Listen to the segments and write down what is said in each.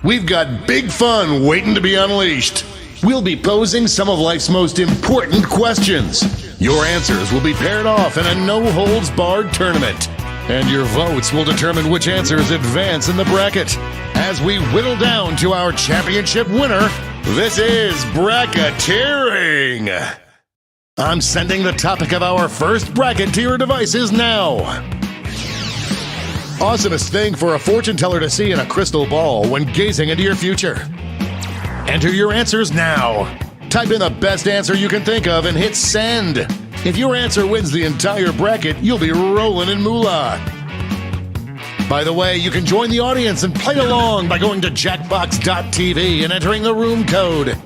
We've got big fun waiting to be unleashed. We'll be posing some of life's most important questions. Your answers will be paired off in a no-holds-barred tournament. And your votes will determine which answers advance in the bracket. As we whittle down to our championship winner, this is bracketeering. I'm sending the topic of our first bracket to your devices now. Awesomest thing for a fortune teller to see in a crystal ball when gazing into your future. Enter your answers now. Type in the best answer you can think of and hit send. If your answer wins the entire bracket, you'll be rolling in moolah. By the way, you can join the audience and play along by going to jackbox.tv and entering the room code.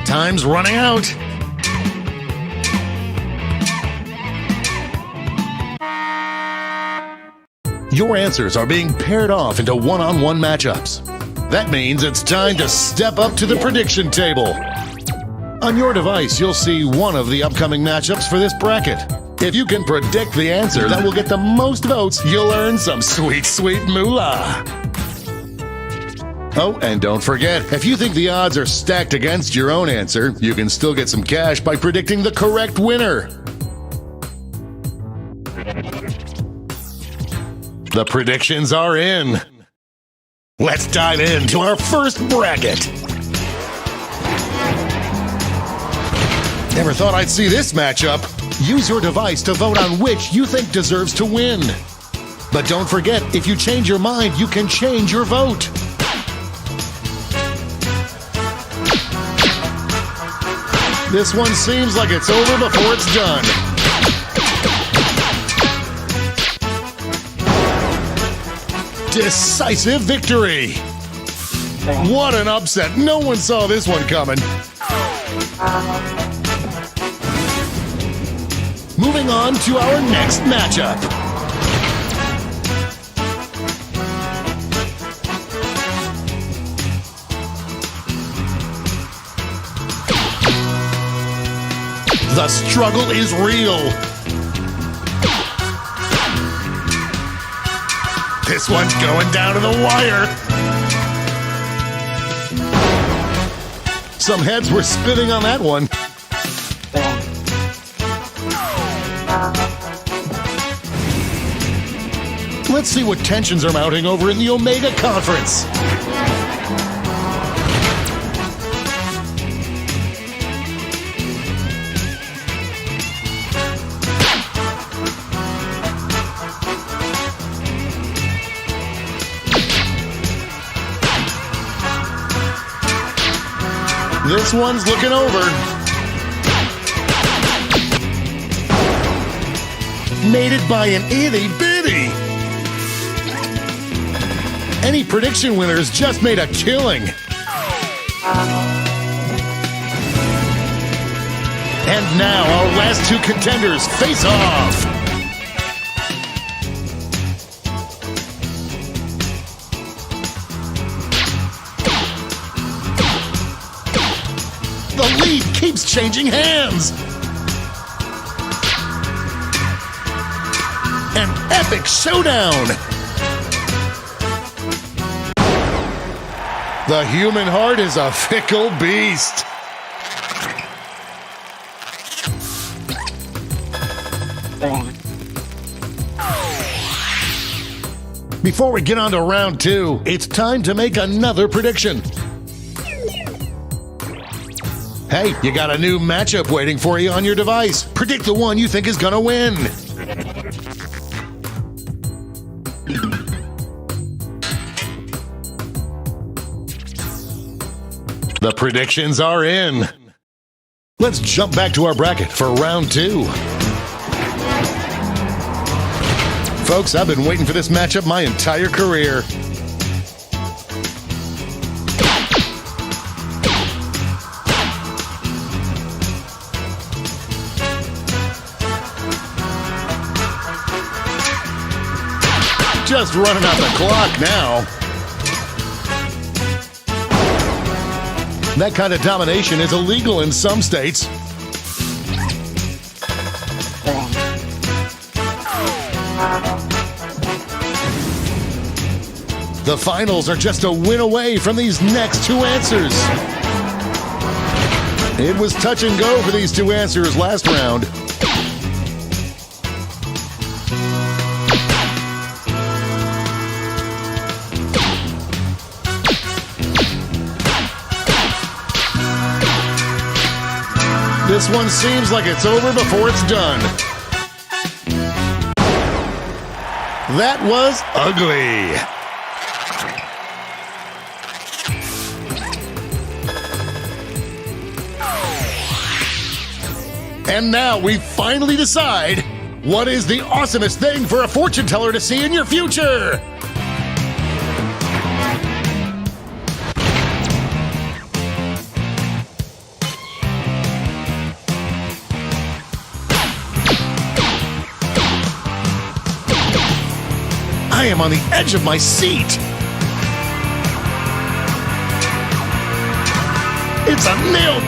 Time's running out. Your answers are being paired off into one-on-one matchups. That means it's time to step up to the prediction table. On your device, you'll see one of the upcoming matchups for this bracket. If you can predict the answer that will get the most votes, you'll earn some sweet, sweet moolah. Oh, and don't forget, if you think the odds are stacked against your own answer, you can still get some cash by predicting the correct winner. The predictions are in. Let's dive into our first bracket. Never thought I'd see this matchup. Use your device to vote on which you think deserves to win. But don't forget, if you change your mind, you can change your vote. This one seems like it's over before it's done. Decisive victory! What an upset! No one saw this one coming. Moving on to our next matchup. The struggle is real. This one's going down to the wire. Some heads were spinning on that one. Let's see what tensions are mounting over in the Omega Conference. This one's looking over. Made it by an itty bitty. Any prediction winners just made a killing. And now our last two contenders face off. The lead keeps changing hands. An epic showdown. The human heart is a fickle beast. Before we get on to round two, it's time to make another prediction. Hey, you got a new matchup waiting for you on your device. Predict the one you think is gonna win. The predictions are in. Let's jump back to our bracket for round two. Folks, I've been waiting for this matchup my entire career. just running out the clock now. That kind of domination is illegal in some states. The finals are just a win away from these next two answers. It was touch and go for these two answers last round. This one seems like it's over before it's done. That was ugly. And now we finally decide what is the awesomest thing for a fortune teller to see in your future. I am on the edge of my seat. It's a nail.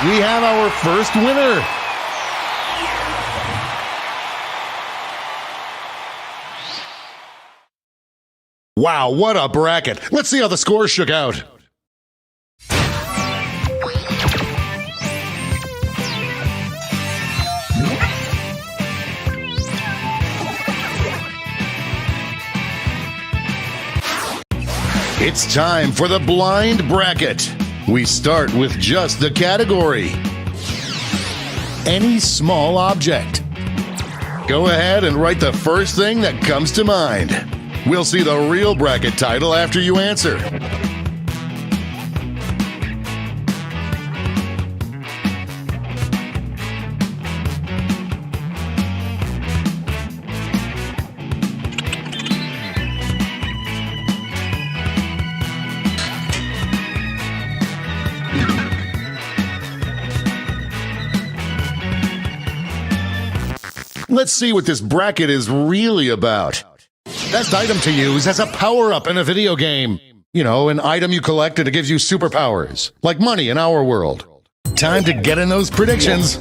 We have our first winner. Wow, what a bracket. Let's see how the scores shook out. It's time for the blind bracket. We start with just the category. Any small object. Go ahead and write the first thing that comes to mind. We'll see the real bracket title after you answer. Let's see what this bracket is really about. Best item to use as a power-up in a video game. You know, an item you collect and it gives you superpowers, like money in our world. Time to get in those predictions.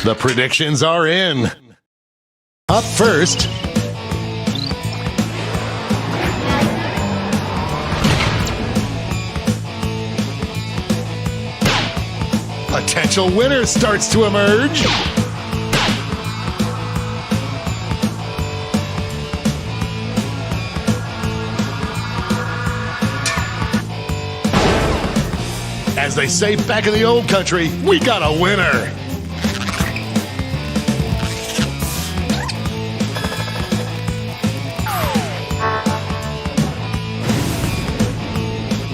The predictions are in. Up first, potential winner starts to emerge. As they say back in the old country, we got a winner.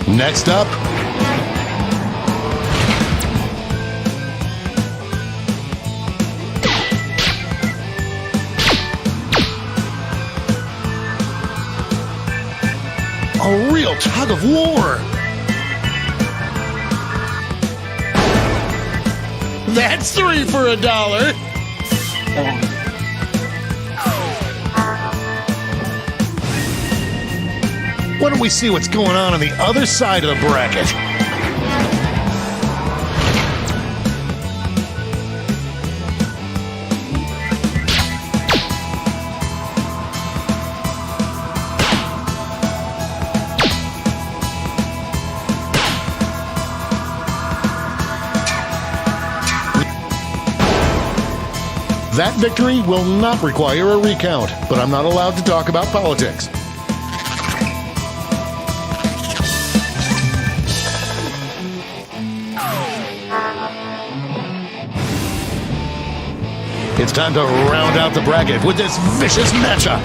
Next up, a real tug of war. That's 3 for $1. Why don't we see what's going on the other side of the bracket? That victory will not require a recount, but I'm not allowed to talk about politics. It's time to round out the bracket with this vicious matchup.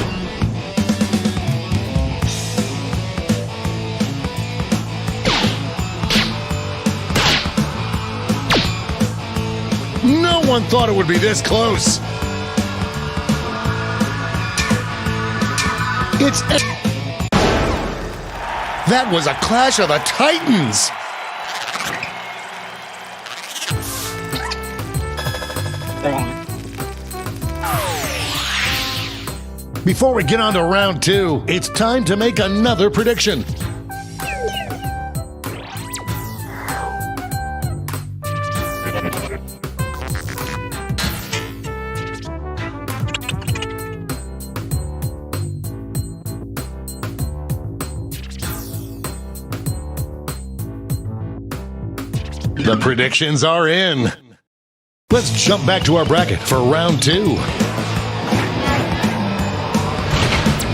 one thought it would be this close. That was a clash of the Titans. Before we get on to round 2, it's time to make another prediction. The predictions are in. Let's jump back to our bracket for round 2.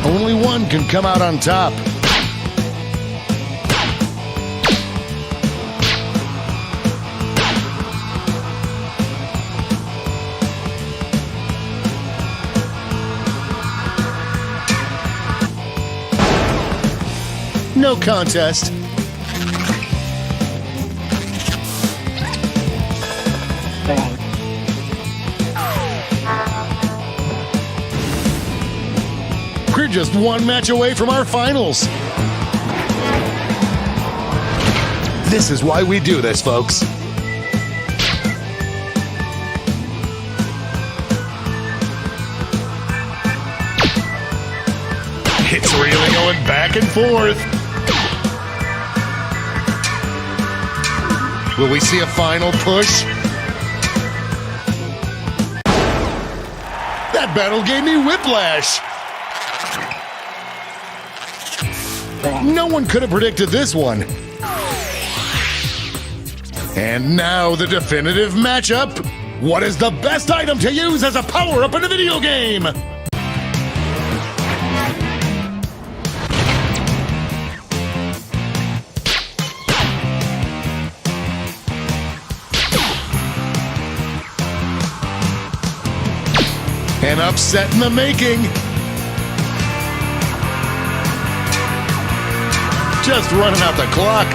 Only one can come out on top. No contest. We're just one match away from our finals. This is why we do this, folks. It's really going back and forth. Will we see a final push? That battle gave me whiplash. No one could have predicted this one. And now the definitive matchup. What is the best item to use as a power-up in a video game? An upset in the making. Just running out the clock.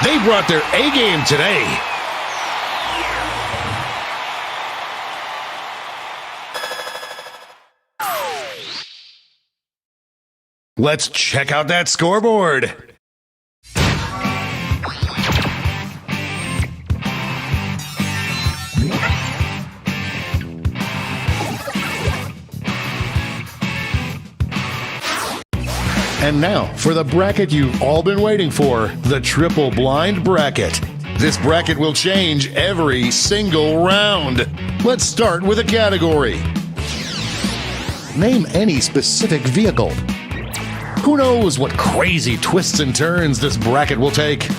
They brought their A-game today. Let's check out that scoreboard. And now, for the bracket you've all been waiting for, the triple blind bracket. This bracket will change every single round. Let's start with a category. Name any specific vehicle. Who knows what crazy twists and turns this bracket will take?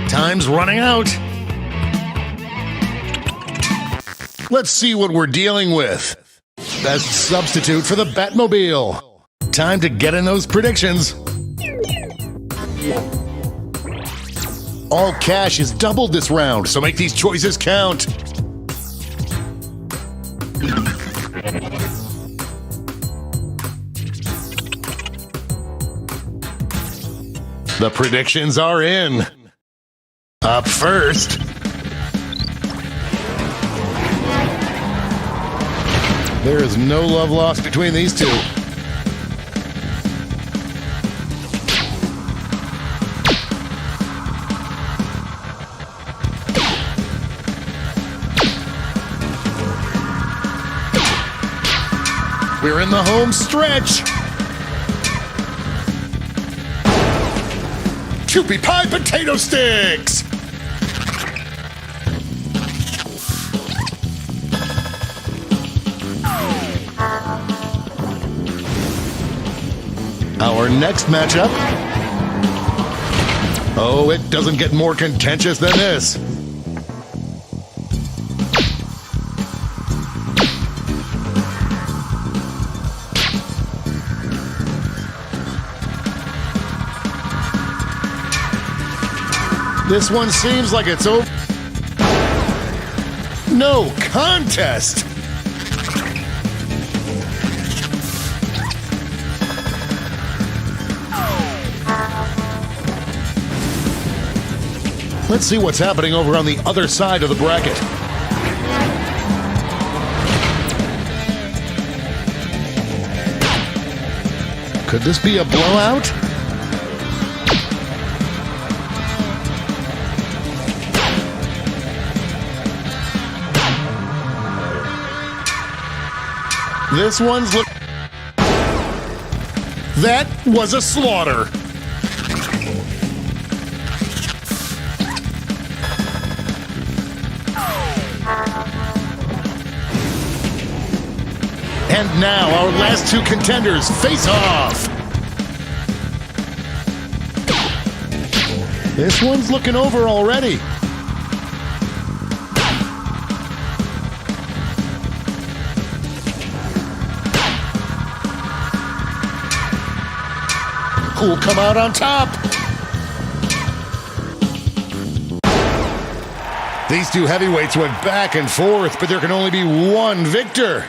Time's running out. Let's see what we're dealing with. Best substitute for the Batmobile. Time to get in those predictions. All cash is doubled this round, so make these choices count. The predictions are in. Up first. There is no love lost between these two. We're in the home stretch. Choopy pie potato sticks. Our next matchup. Oh, it doesn't get more contentious than this. This one seems like it's over. No contest! Let's see what's happening over on the other side of the bracket. Could this be a blowout? This one's look. That was a slaughter. And now our last two contenders face off. This one's looking over already. Who'll come out on top? These two heavyweights went back and forth, but there can only be one victor.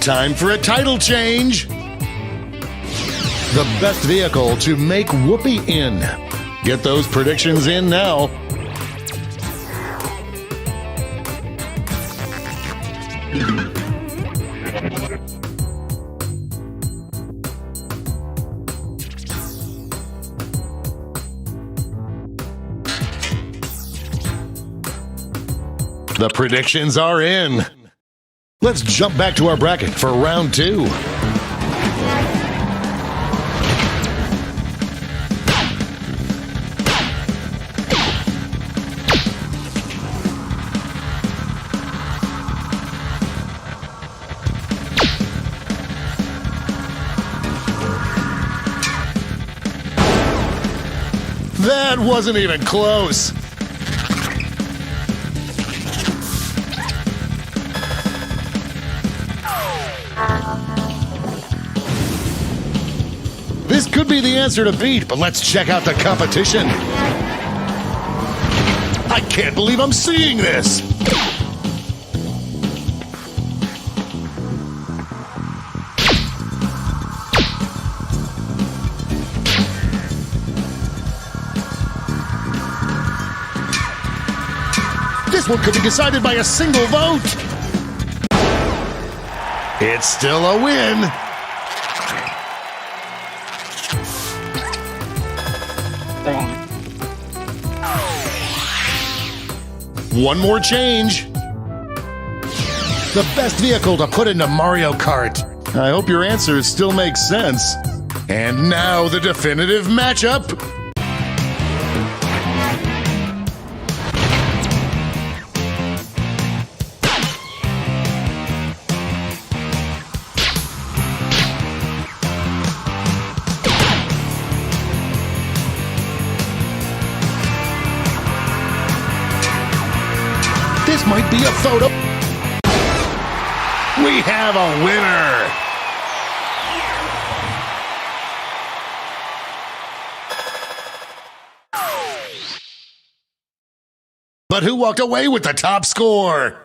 Time for a title change. The best vehicle to make Whoopi in. Get those predictions in now. The predictions are in. Let's jump back to our bracket for round two. That wasn't even close. This could be the answer to beat, but let's check out the competition. I can't believe I'm seeing this. This one could be decided by a single vote. It's still a win. One more change. The best vehicle to put into Mario Kart. I hope your answers still make sense. And now the definitive matchup. This might be a photo. We have a winner. But who walked away with the top score?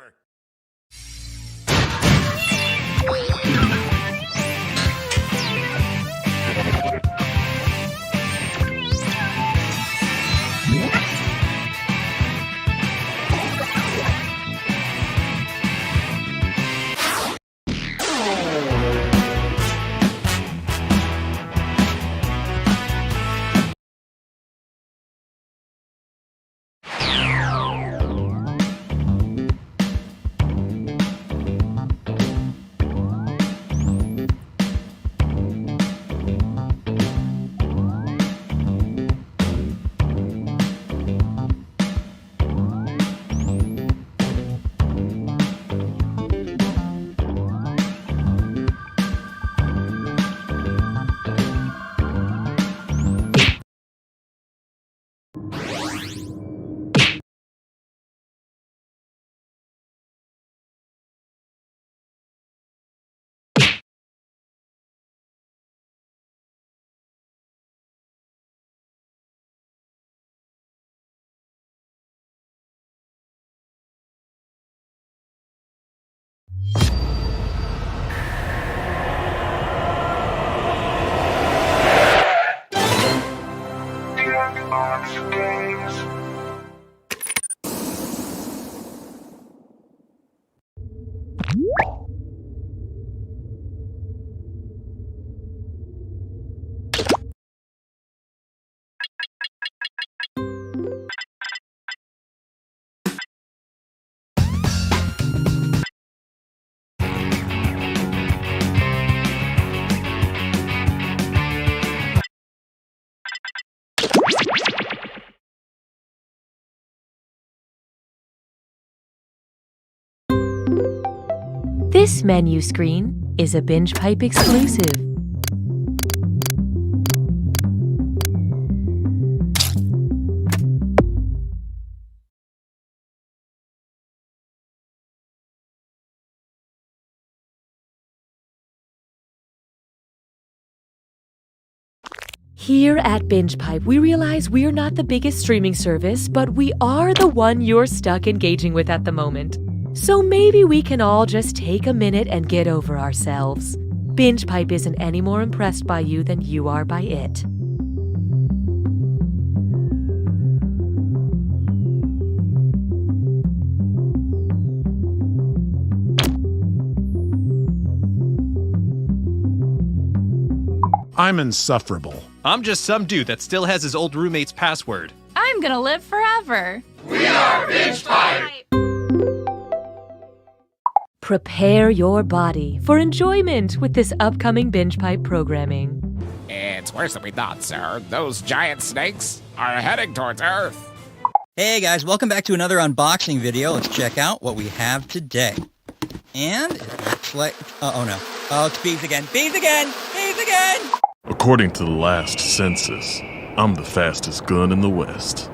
This menu screen is a Binge Pipe exclusive. Here at Binge Pipe, we realize we're not the biggest streaming service, but we are the one you're stuck engaging with at the moment. So maybe we can all just take a minute and get over ourselves. Binge Pipe isn't any more impressed by you than you are by it. I'm insufferable. I'm just some dude that still has his old roommate's password. I'm gonna live forever. We are Binge Pipe! Prepare your body for enjoyment with this upcoming Binge Pipe programming. It's worse than we thought, sir. Those giant snakes are heading towards Earth. Hey guys, welcome back to another unboxing video. Let's check out what we have today. And it looks like... oh no. Oh, it's bees again. Bees again! Bees again! According to the last census, I'm the fastest gun in the West.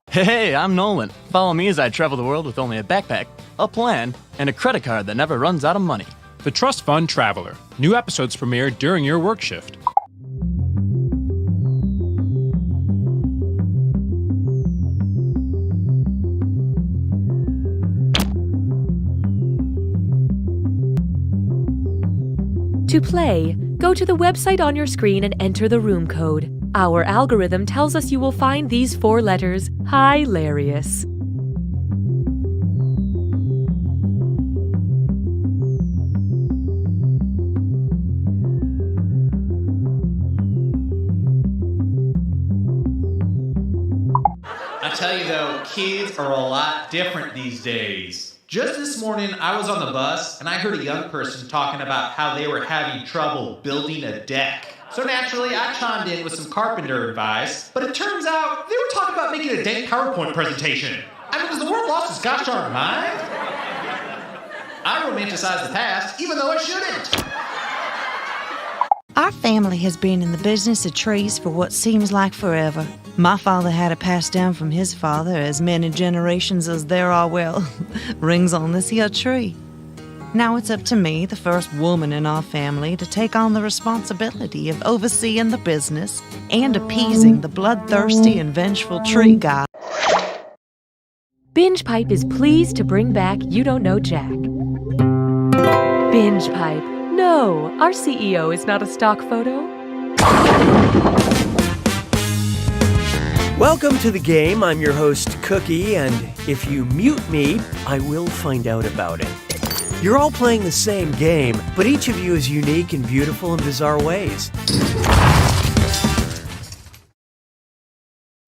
Hey, I'm Nolan. Follow me as I travel the world with only a backpack, a plan, and a credit card that never runs out of money. The Trust Fund Traveler. New episodes premiere during your work shift. To play, go to the website on your screen and enter the room code. Our algorithm tells us you will find these 4 letters hilarious. I tell you though, kids are a lot different these days. Just this morning, I was on the bus and I heard a young person talking about how they were having trouble building a deck. So naturally, I chimed in with some carpenter advice, but it turns out they were talking about making a dank PowerPoint presentation. I mean, has the world lost its gosh darn mind? I romanticize the past, even though I shouldn't. Our family has been in the business of trees for what seems like forever. My father had it passed down from his father as many generations as there are, well, rings on this here tree. Now it's up to me, the first woman in our family, to take on the responsibility of overseeing the business and appeasing the bloodthirsty and vengeful tree god. Binge Pipe is pleased to bring back You Don't Know Jack. Binge Pipe. No, our CEO is not a stock photo. Welcome to the game. I'm your host, Cookie, and if you mute me, I will find out about it. You're all playing the same game, but each of you is unique and beautiful in bizarre ways.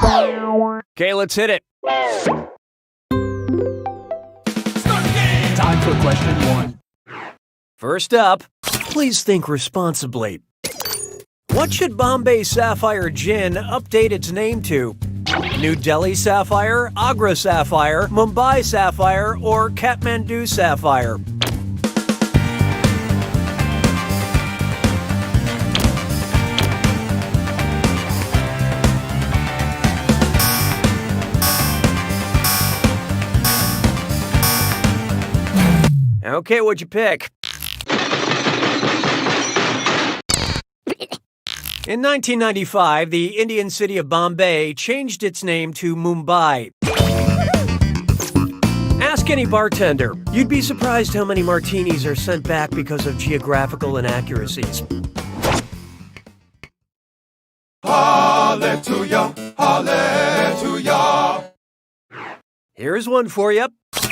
Okay, let's hit it. Time for question 1. First up, please think responsibly. What should Bombay Sapphire Gin update its name to? New Delhi Sapphire, Agra Sapphire, Mumbai Sapphire, or Kathmandu Sapphire? Okay, what'd you pick? In 1995, the Indian city of Bombay changed its name to Mumbai. Ask any bartender. You'd be surprised how many martinis are sent back because of geographical inaccuracies. Hallelujah, hallelujah. Here's one for you.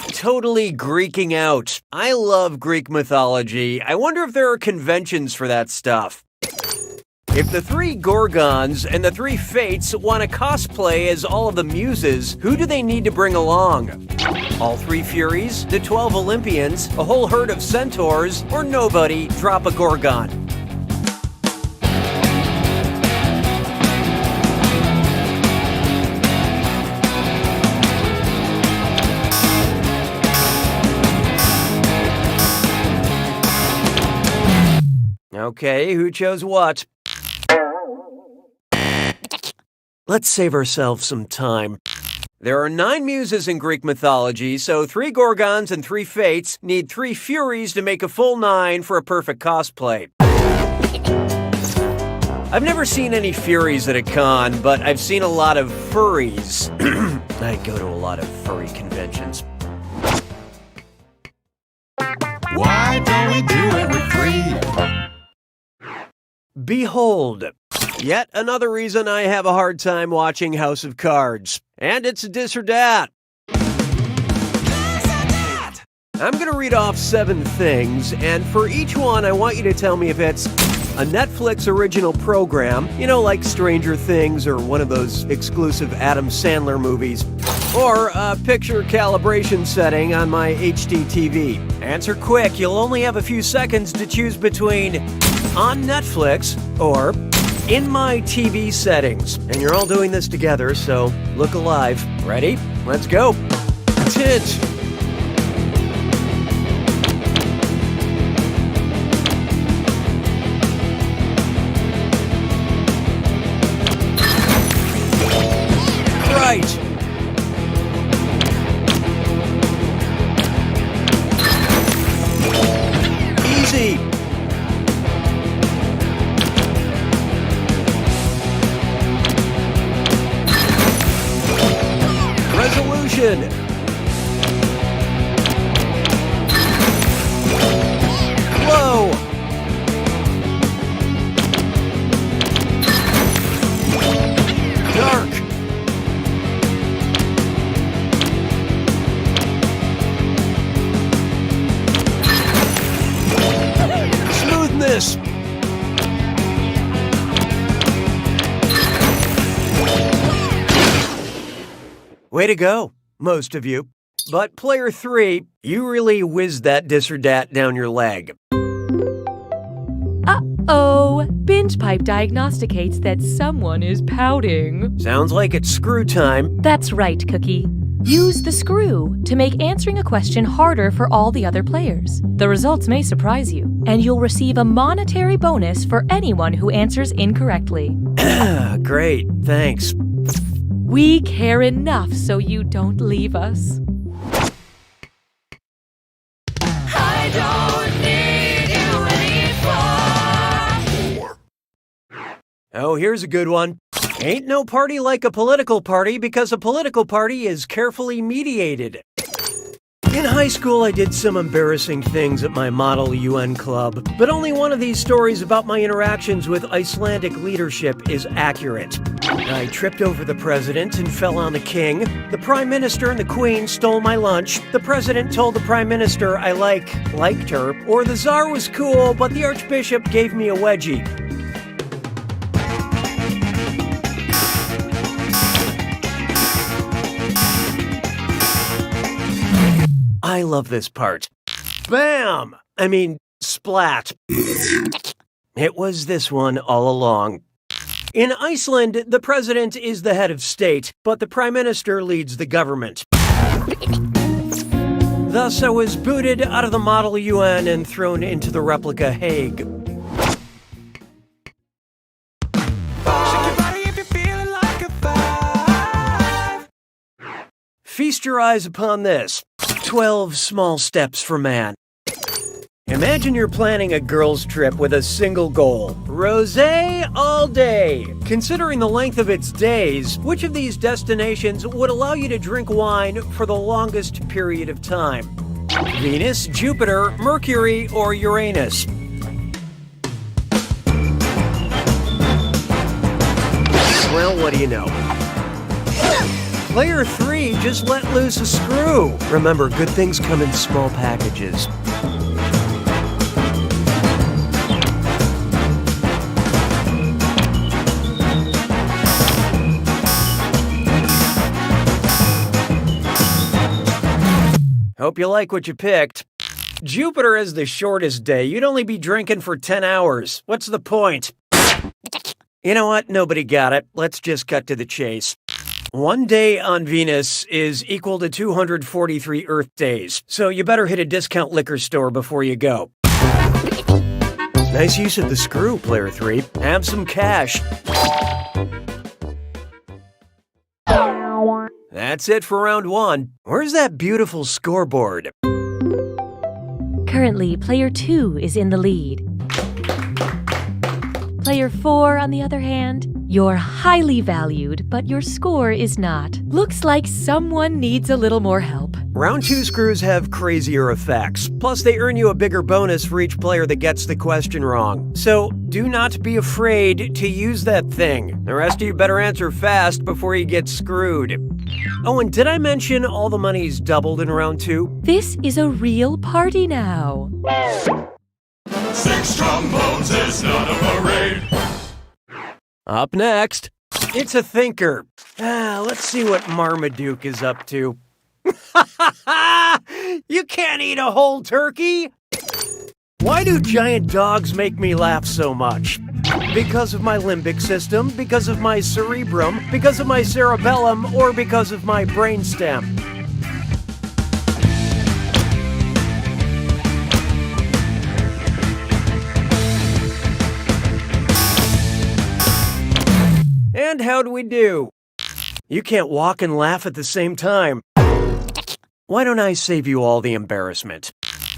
Totally Greeking out. I love Greek mythology. I wonder if there are conventions for that stuff. If the 3 Gorgons and the 3 Fates want to cosplay as all of the Muses, who do they need to bring along? All 3 Furies, the 12 Olympians, a whole herd of centaurs, or nobody? Drop a Gorgon. Okay, who chose what? Let's save ourselves some time. There are 9 muses in Greek mythology, so 3 Gorgons and 3 Fates need 3 Furies to make a full 9 for a perfect cosplay. I've never seen any Furies at a con, but I've seen a lot of furries. I go to a lot of furry conventions. Why don't we do it with 3? Behold, yet another reason I have a hard time watching House of Cards. And it's this or that. I'm going to read off 7 things, and for each one, I want you to tell me if it's a Netflix original program, you know, like Stranger Things or one of those exclusive Adam Sandler movies, or a picture calibration setting on my HD TV. Answer quick, you'll only have a few seconds to choose between on Netflix or in my TV settings. And you're all doing this together, so look alive. Ready? Let's go. Tint. Right. Easy. Resolution. Low. Dark. Smoothness. Way to go, most of you. But player 3, you really whizzed that dis or dat down your leg. Uh-oh. Binge Pipe diagnosticates that someone is pouting. Sounds like it's screw time. That's right, Cookie. Use the screw to make answering a question harder for all the other players. The results may surprise you, and you'll receive a monetary bonus for anyone who answers incorrectly. Great, thanks. We care enough so you don't leave us. I don't need you anymore. Oh, here's a good one. Ain't no party like a political party because a political party is carefully mediated. In high school, I did some embarrassing things at my Model UN club, but only one of these stories about my interactions with Icelandic leadership is accurate. I tripped over the president and fell on the king. The prime minister and the queen stole my lunch. The president told the prime minister I liked her, or the czar was cool, but the archbishop gave me a wedgie. I love this part. Bam! I mean, splat. It was this one all along. In Iceland, the president is the head of state, but the prime minister leads the government. Thus, I was booted out of the Model UN and thrown into the replica Hague. Feast your eyes upon this. 12 small steps for man. Imagine you're planning a girls' trip with a single goal. Rosé all day. Considering the length of its days, which of these destinations would allow you to drink wine for the longest period of time? Venus, Jupiter, Mercury, or Uranus? Well, what do you know? Player 3 just let loose a screw. Remember, good things come in small packages. Hope you like what you picked. Jupiter is the shortest day. You'd only be drinking for 10 hours. What's the point? You know what? Nobody got it. Let's just cut to the chase. One day on Venus is equal to 243 Earth days, so you better hit a discount liquor store before you go. Nice use of the screw, player 3. Have some cash. That's it for round 1. Where's that beautiful scoreboard? Currently, player 2 is in the lead. Player 4, on the other hand, you're highly valued, but your score is not. Looks like someone needs a little more help. Round 2 screws have crazier effects. Plus, they earn you a bigger bonus for each player that gets the question wrong. So, do not be afraid to use that thing. The rest of you better answer fast before you get screwed. Oh, and did I mention all the money's doubled in round 2? This is a real party now. 6 trombones is not a parade. Up next, it's a thinker. Let's see what Marmaduke is up to. You can't eat a whole turkey! Why do giant dogs make me laugh so much? Because of my limbic system, because of my cerebrum, because of my cerebellum, or because of my brainstem? And how'd we do? You can't walk and laugh at the same time. Why don't I save you all the embarrassment?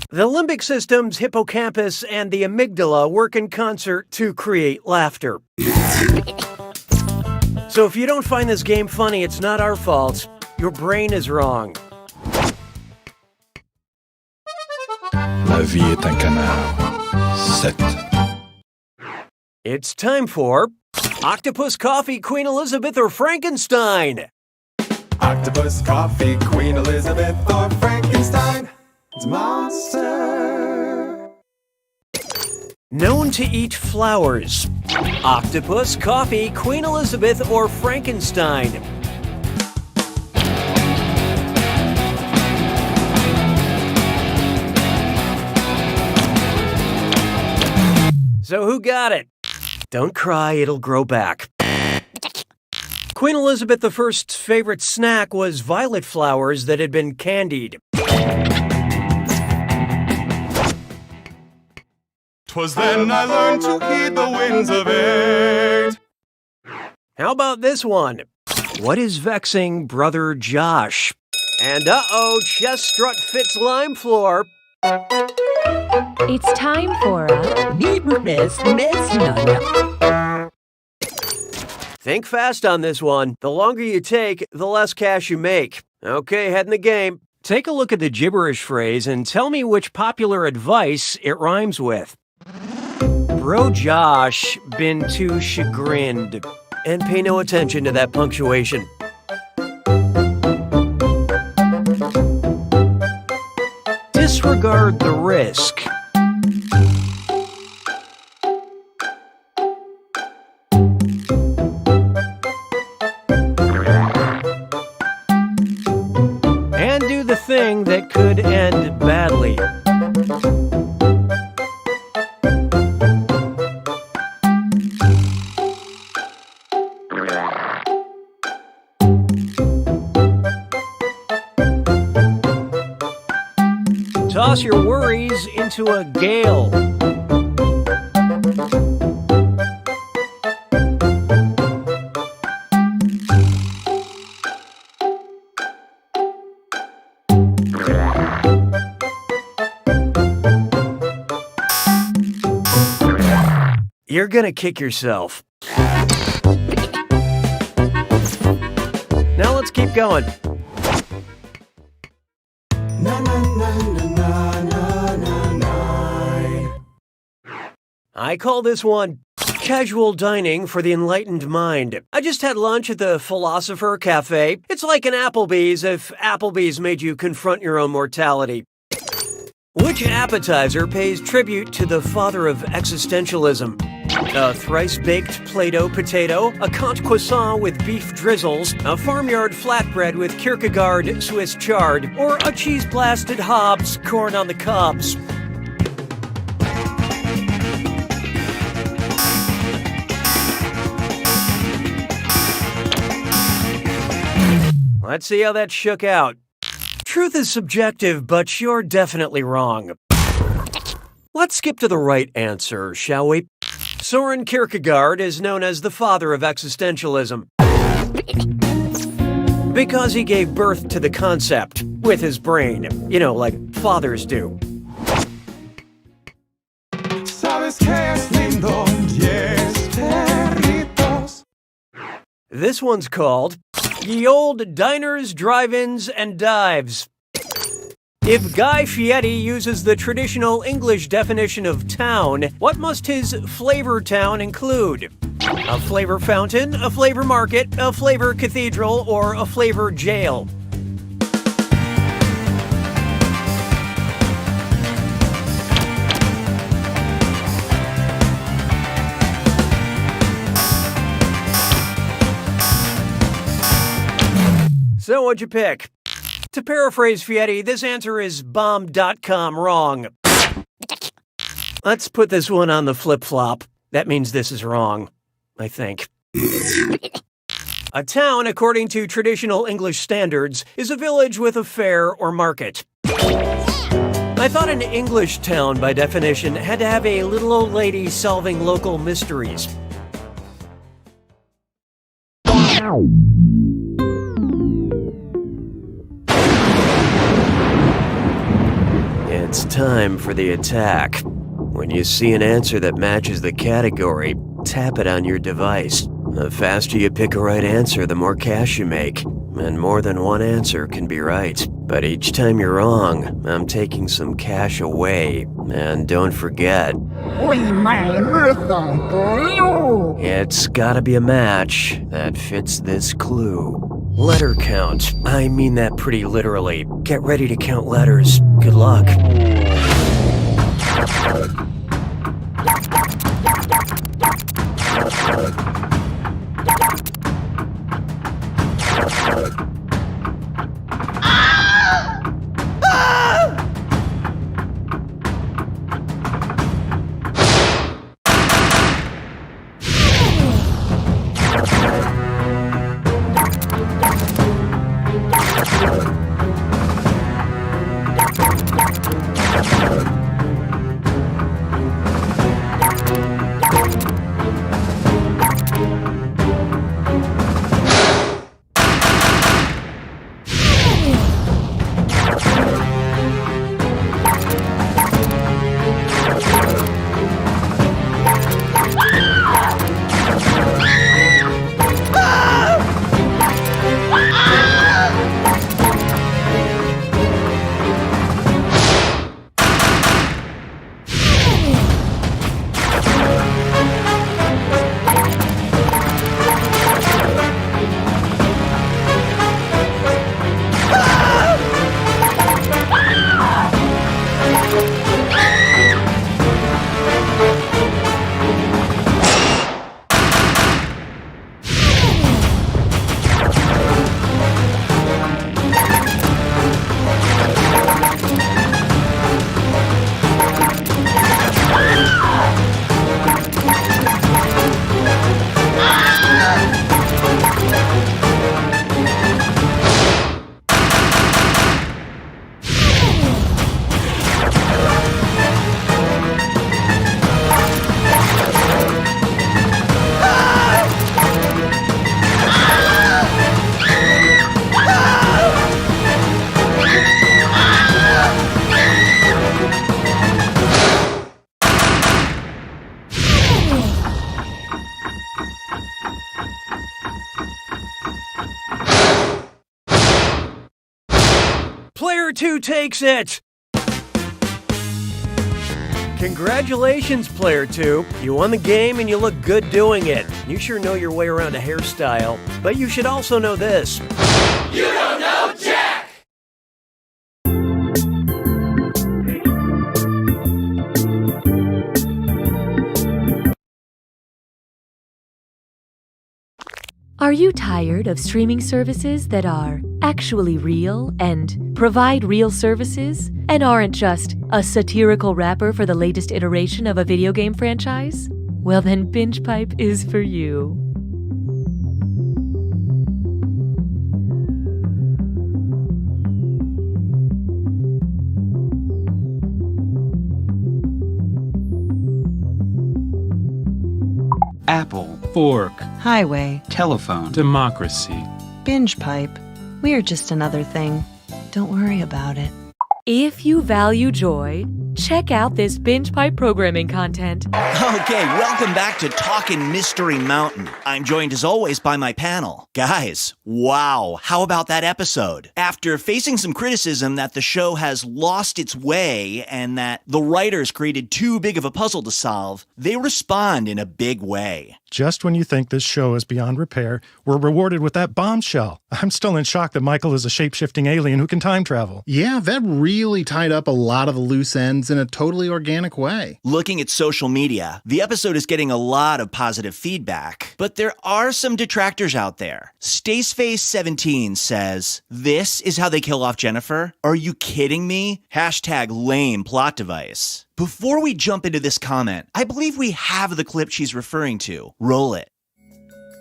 The limbic system's hippocampus and the amygdala work in concert to create laughter. So if you don't find this game funny, it's not our fault. Your brain is wrong. La vie est un canard. 7. It's time for Octopus Coffee, Queen Elizabeth, or Frankenstein. Octopus, coffee, Queen Elizabeth, or Frankenstein. It's a monster. Known to eat flowers. Octopus, coffee, Queen Elizabeth, or Frankenstein. So who got it? Don't cry, it'll grow back. Queen Elizabeth I's favorite snack was violet flowers that had been candied. 'Twas then I learned to heed the winds of 8. How about this one? What is vexing Brother Josh? And chest strut fits lime floor. It's time for a Think fast on this one. The longer you take, the less cash you make. Okay, head in the game. Take a look at the gibberish phrase and tell me which popular advice it rhymes with. Bro Josh been too chagrined. And pay no attention to that punctuation. Disregard the risk. And do the thing that could end badly. Toss your worries into a gale. You're gonna kick yourself. Now let's keep going. I call this one casual dining for the enlightened mind. I just had lunch at the Philosopher Cafe. It's like an Applebee's if Applebee's made you confront your own mortality. Which appetizer pays tribute to the father of existentialism? A thrice-baked Play-Doh potato, a Comte croissant with beef drizzles, a farmyard flatbread with Kierkegaard Swiss chard, or a cheese-blasted Hobbs corn on the cobs? Let's see how that shook out. Truth is subjective, but you're definitely wrong. Let's skip to the right answer, shall we? Soren Kierkegaard is known as the father of existentialism because he gave birth to the concept with his brain, like fathers do. Sabes que es lindo, yes, perritos. This one's called Ye Old Diners, Drive-Ins, and Dives. If Guy Fieri uses the traditional English definition of town, what must his flavor town include? A flavor fountain, a flavor market, a flavor cathedral, or a flavor jail? So what'd you pick? To paraphrase Fieri, this answer is bomb.com wrong. Let's put this one on the flip-flop. That means this is wrong, I think. A town, according to traditional English standards, is a village with a fair or market. I thought an English town, by definition, had to have a little old lady solving local mysteries. It's time for the attack. When you see an answer that matches the category, tap it on your device. The faster you pick a right answer, the more cash you make. And more than one answer can be right. But each time you're wrong, I'm taking some cash away. And don't forget, it's gotta be a match that fits this clue. Letter count. I mean that pretty literally. Get ready to count letters. Good luck. Player 2 takes it! Congratulations, Player 2. You won the game and you look good doing it. You sure know your way around a hairstyle, but you should also know this. You don't know Jack! Are you tired of streaming services that are actually real and provide real services and aren't just a satirical wrapper for the latest iteration of a video game franchise? Well, then Binge Pipe is for you. apple, fork, highway, telephone, democracy. binge pipe. We're just another thing. Don't worry about it. If you value joy, check out this Binge Pipe programming content. Okay, welcome back to Talkin' Mystery Mountain. I'm joined as always by my panel. Guys, wow, how about that episode? After facing some criticism that the show has lost its way and that the writers created too big of a puzzle to solve, they respond in a big way. Just when you think this show is beyond repair, we're rewarded with that bombshell. I'm still in shock that Michael is a shape-shifting alien who can time travel. Yeah, that really tied up a lot of the loose ends in a totally organic way. Looking at social media, the episode is getting a lot of positive feedback, but there are some detractors out there. Staceface17 says, "This is how they kill off Jennifer? Are you kidding me? Hashtag lame plot device." Before we jump into this comment, I believe we have the clip she's referring to. Roll it.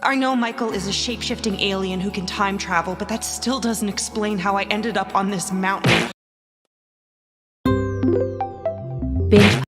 I know Michael is a shape-shifting alien who can time travel, but that still doesn't explain how I ended up on this mountain. Binge